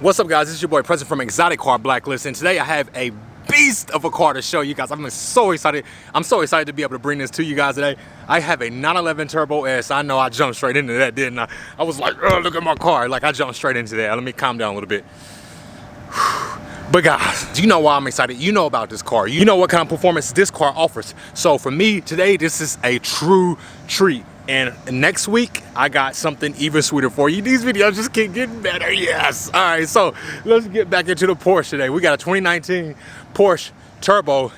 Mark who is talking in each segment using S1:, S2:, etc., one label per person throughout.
S1: What's up, guys? This is your boy Preston from Exotic Car Blacklist, and today I have a beast of a car to show you guys. I'm so excited. I'm so excited to be able to bring this to you guys today. I have a 911 Turbo S. I know I jumped straight into that, didn't I? I was like, oh, look at my car. Like, I jumped straight into that. Let me calm down a little bit. But guys, do you know why I'm excited? You know about this car. You know what kind of performance this car offers. So for me, today, this is a true treat. And next week, I got something even sweeter for you. These videos just keep getting better, yes. All right, so let's get back into the Porsche today. We got a 2019 Porsche Turbo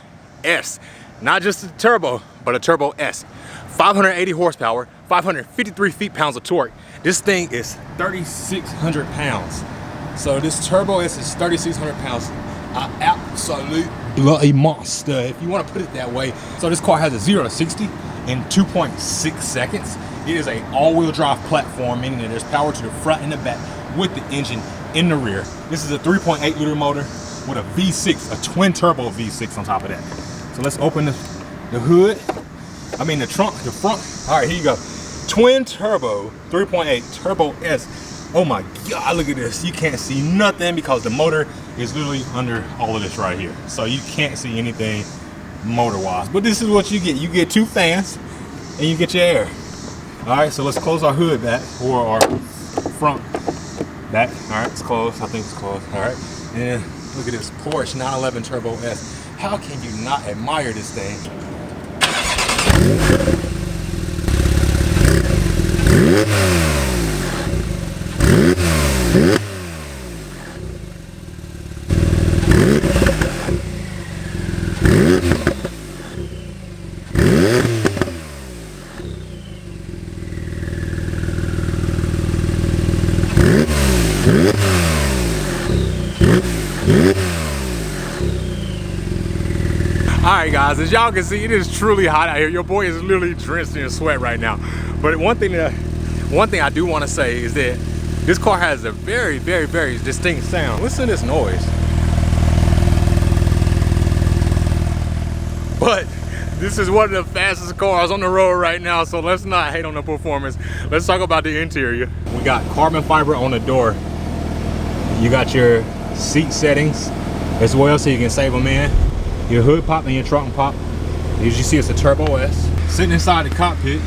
S1: S. Not just a turbo, but a Turbo S. 580 horsepower, 553 feet-pounds of torque. This thing is 3,600 pounds. So this Turbo S is 3,600 pounds. An absolute bloody monster, if you want to put it that way. So this car has a 0 to 60 in 2.6 seconds. It is a all-wheel drive platform, meaning that there's power to the front and the back with the engine in the rear. This is a 3.8 liter motor with a V6, a twin turbo V6 on top of that. So let's open the hood. I mean the trunk, the front. All right, here you go. Twin turbo, 3.8 Turbo S. Oh my God, look at this. You can't see nothing because the motor is literally under all of this right here. So you can't see anything motor-wise. But this is what you get. You get two fans and you get your air. All right, so let's close our hood back, or our front back. All right, it's closed. I think it's closed. All right, and look at this Porsche 911 Turbo S. How can you not admire this thing? Alright guys, as y'all can see, it is truly hot out here. Your boy is literally drenched in sweat right now. But one thing I do want to say is that this car has a very, very, very distinct sound. Listen to this noise. But this is one of the fastest cars on the road right now, so let's not hate on the performance. Let's talk about the interior. We got carbon fiber on the door. You got your seat settings as well, so you can save them in. Your hood pop and your trunk pop. As you see, it's a Turbo S. Sitting inside the cockpit,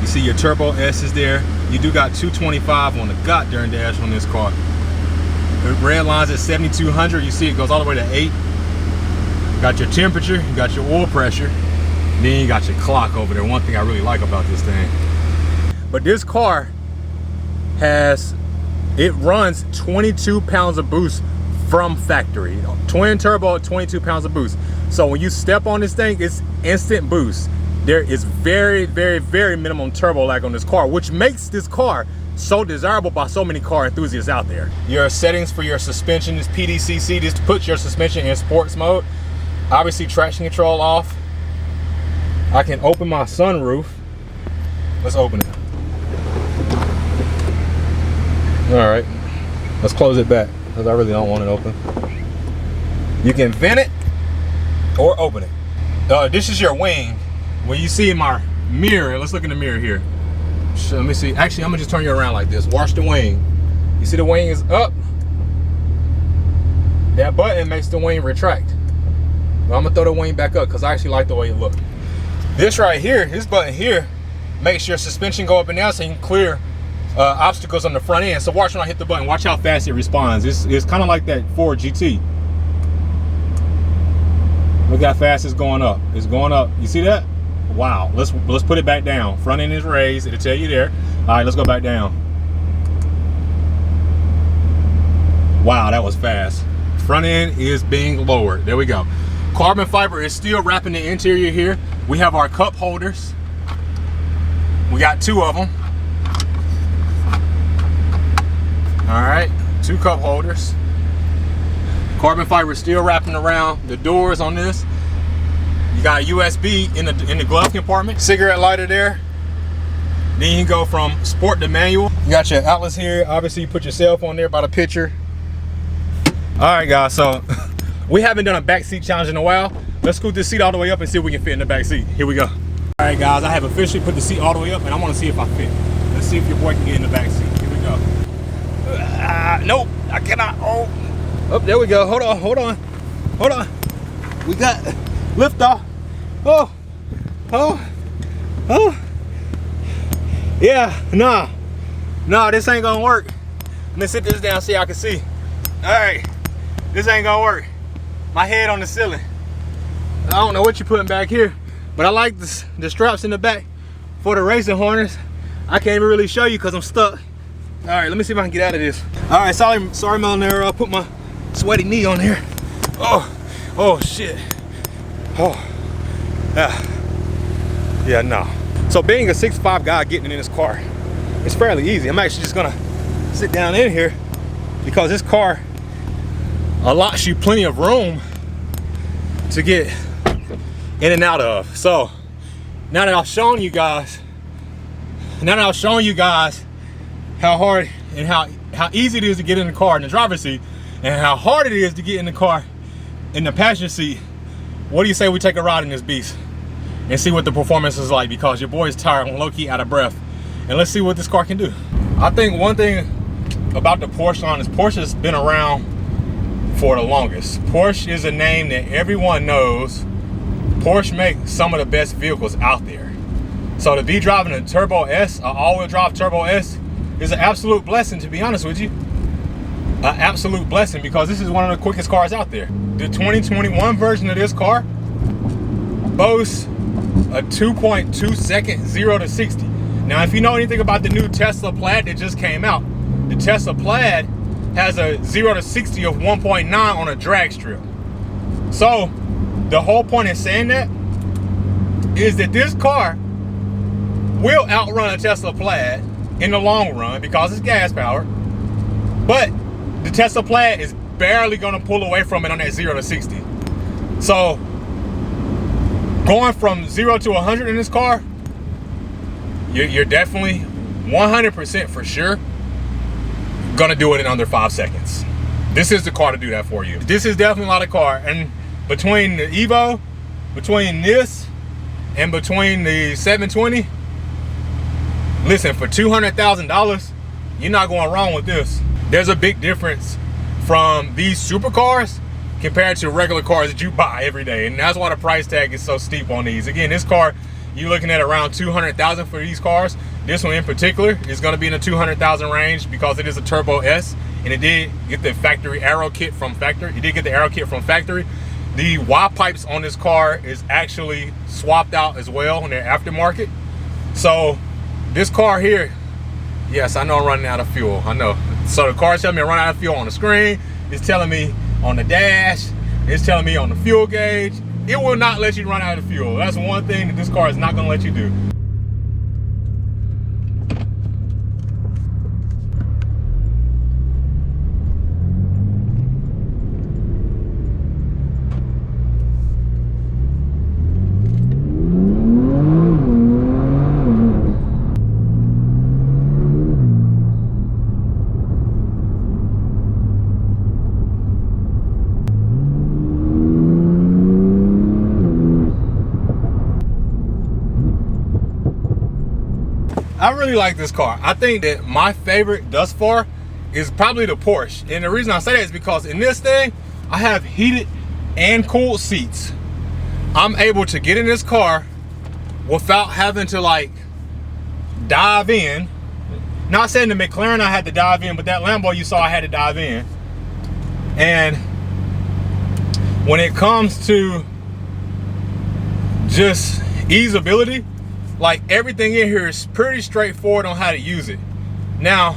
S1: you see your Turbo S is there. You do got 225 on the goddamn dash on this car. The red line's at 7,200. You see it goes all the way to 8. You got your temperature, you got your oil pressure, then you got your clock over there. One thing I really like about this thing. But this car it runs 22 pounds of boost from factory. Twin turbo, 22 pounds of boost. So when you step on this thing, it's instant boost. There is very, very, very minimum turbo lag on this car, which makes this car so desirable by so many car enthusiasts out there. Your settings for your suspension is PDCC. Just put your suspension in sports mode. Obviously traction control off. I can open my sunroof. Let's open it. All right, let's close it back, because I really don't want it open. You can vent it or open it. This is your wing. When you see in my mirror, let's look in the mirror here. Let me see. Actually, I'm gonna just turn you around like this. Watch the wing. You see the wing is up. That button makes the wing retract. But I'm gonna throw the wing back up because I actually like the way it looks. This right here, this button here, makes your suspension go up and down so you can clear obstacles on the front end. So watch when I hit the button. Watch how fast it responds. It's kind of like that Ford GT. Look how fast it's going up. It's going up. You see that? Wow. Let's put it back down. Front end is raised. It'll tell you there. All right, let's go back down. Wow, that was fast. Front end is being lowered. There we go. Carbon fiber is still wrapping the interior here. We have our cup holders. We got 2 of them. All right, 2 cup holders. Carbon fiber is still wrapping around the doors on this. You got a USB in the glove compartment. Cigarette lighter there. Then you can go from sport to manual. You got your outlets here. Obviously, you put your cell phone there by the picture. All right, guys, so we haven't done a backseat challenge in a while. Let's scoot this seat all the way up and see if we can fit in the back seat. Here we go. All right, guys, I have officially put the seat all the way up, and I want to see if I fit. Let's see if your boy can get in the back seat. Here we go. Nope. I cannot. Oh, there we go. Hold on, hold on, hold on. We got lift off. Oh, oh, oh. Yeah, nah, this ain't gonna work. Let me sit this down so y'all can see. All right, this ain't gonna work. My head on the ceiling. I don't know what you're putting back here, but I like the straps in the back for the racing harness. I can't even really show you because I'm stuck. All right, let me see if I can get out of this. All right, sorry, Melanera, I'll put my sweaty knee on here. Oh shit. Oh, yeah, no. So being a 6'5" guy getting in this car, it's fairly easy. I'm actually just gonna sit down in here because this car allots you plenty of room to get in and out of. So now that I've shown you guys how hard and how easy it is to get in the car in the driver's seat and how hard it is to get in the car in the passenger seat, what do you say we take a ride in this beast and see what the performance is like, because your boy is tired and low-key out of breath, and let's see what this car can do. I think one thing about the Porsche line is Porsche's been around for the longest. Porsche is a name that everyone knows. Porsche makes some of the best vehicles out there. So to be driving a Turbo S, an all-wheel drive Turbo S, is an absolute blessing, to be honest with you. An absolute blessing, because this is one of the quickest cars out there. The 2021 version of this car boasts a 2.2 second 0 to 60. Now, if you know anything about the new Tesla Plaid that just came out, the Tesla Plaid has a 0 to 60 of 1.9 on a drag strip. So the whole point in saying that is that this car will outrun a Tesla Plaid in the long run because it's gas powered, but the Tesla Plaid is barely going to pull away from it on that 0 to 60. So going from 0 to 100 in this car, you're definitely 100% for sure gonna do it in under 5 seconds. This is the car to do that for you. This is definitely a lot of car, and between the Evo, between this, and between the 720, listen, for $200,000, you're not going wrong with this. There's a big difference from these supercars compared to regular cars that you buy every day, and that's why the price tag is so steep on these. Again, this car, you're looking at around $200,000 for these cars. This one in particular is going to be in the $200,000 range because it is a Turbo S, and it did get the factory aero kit from factory. It did get the aero kit from factory. The Y pipes on this car is actually swapped out as well in their aftermarket. So this car here, yes, I know I'm running out of fuel. I know. So the car's telling me to run out of fuel on the screen. It's telling me on the dash. It's telling me on the fuel gauge. It will not let you run out of fuel. That's one thing that this car is not going to let you do. I really like this car. I think that my favorite thus far is probably the Porsche. And the reason I say that is because in this thing, I have heated and cooled seats. I'm able to get in this car without having to like dive in. Not saying the McLaren I had to dive in, but that Lambo you saw I had to dive in. And when it comes to just easeability, like everything in here is pretty straightforward on how to use it. Now,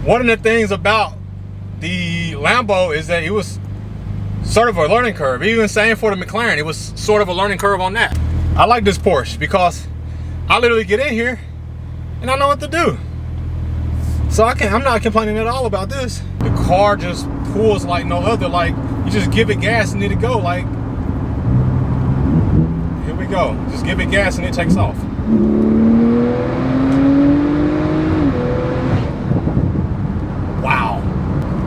S1: one of the things about the Lambo is that it was sort of a learning curve. Even same for the McLaren, it was sort of a learning curve on that. I like this Porsche because I literally get in here and I know what to do. So I'm not complaining at all about this. The car just pulls like no other. Like you just give it gas and let it go. Like, here we go. Just give it gas and it takes off. Wow.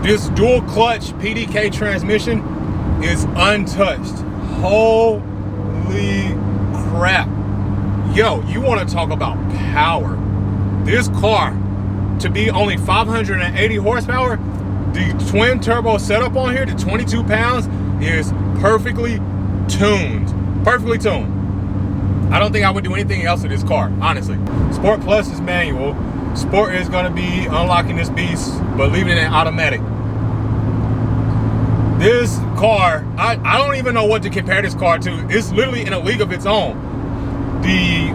S1: This dual clutch PDK transmission is untouched. Holy crap. Yo, you want to talk about power. This car, to be only 580 horsepower, The twin turbo setup on here, the 22 pounds, is perfectly tuned. Perfectly tuned. I don't think I would do anything else with this car, honestly. Sport Plus is manual. Sport is gonna be unlocking this beast, but leaving it in automatic. This car, I don't even know what to compare this car to. It's literally in a league of its own. The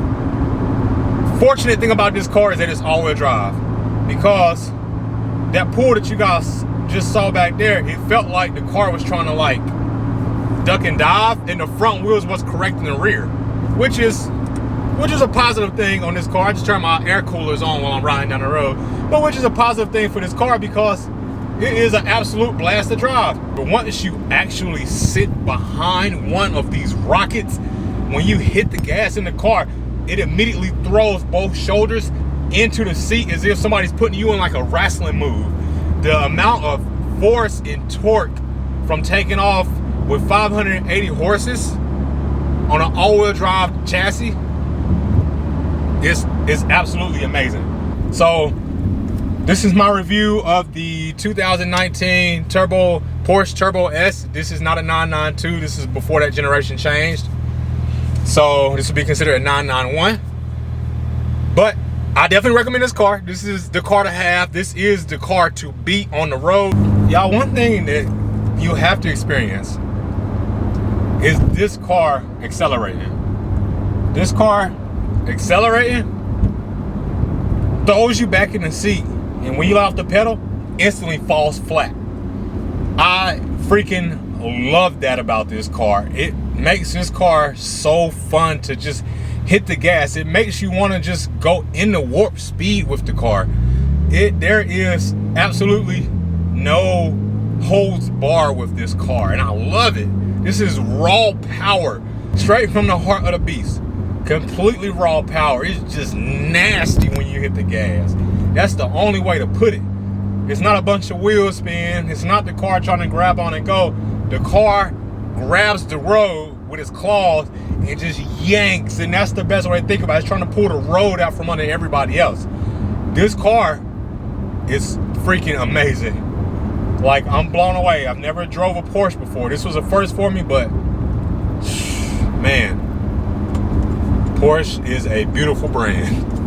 S1: fortunate thing about this car is that it's all-wheel drive, because that pull that you guys just saw back there, it felt like the car was trying to like duck and dive, and the front wheels was correcting the rear, which is a positive thing on this car. I just turn my air coolers on while I'm riding down the road, but which is a positive thing for this car because it is an absolute blast to drive. But once you actually sit behind one of these rockets, when you hit the gas in the car, it immediately throws both shoulders into the seat as if somebody's putting you in like a wrestling move. The amount of force and torque from taking off with 580 horses on an all-wheel drive chassis is absolutely amazing. So this is my review of the 2019 Porsche Turbo S. This is not a 992. This is before that generation changed. So this would be considered a 991. But I definitely recommend this car. This is the car to have. This is the car to beat on the road. Y'all, one thing that you have to experience is this car accelerating. This car accelerating throws you back in the seat, and when you let off the pedal, instantly falls flat. I freaking love that about this car. It makes this car so fun to just hit the gas. It makes you want to just go into warp speed with the car. There is absolutely no holds bar with this car, and I love it. This is raw power, straight from the heart of the beast. Completely raw power. It's just nasty when you hit the gas. That's the only way to put it. It's not a bunch of wheel spin. It's not the car trying to grab on and go. The car grabs the road with its claws and just yanks, and that's the best way to think about it. It's trying to pull the road out from under everybody else. This car is freaking amazing. Like, I'm blown away. I've never drove a Porsche before. This was a first for me, but man, Porsche is a beautiful brand.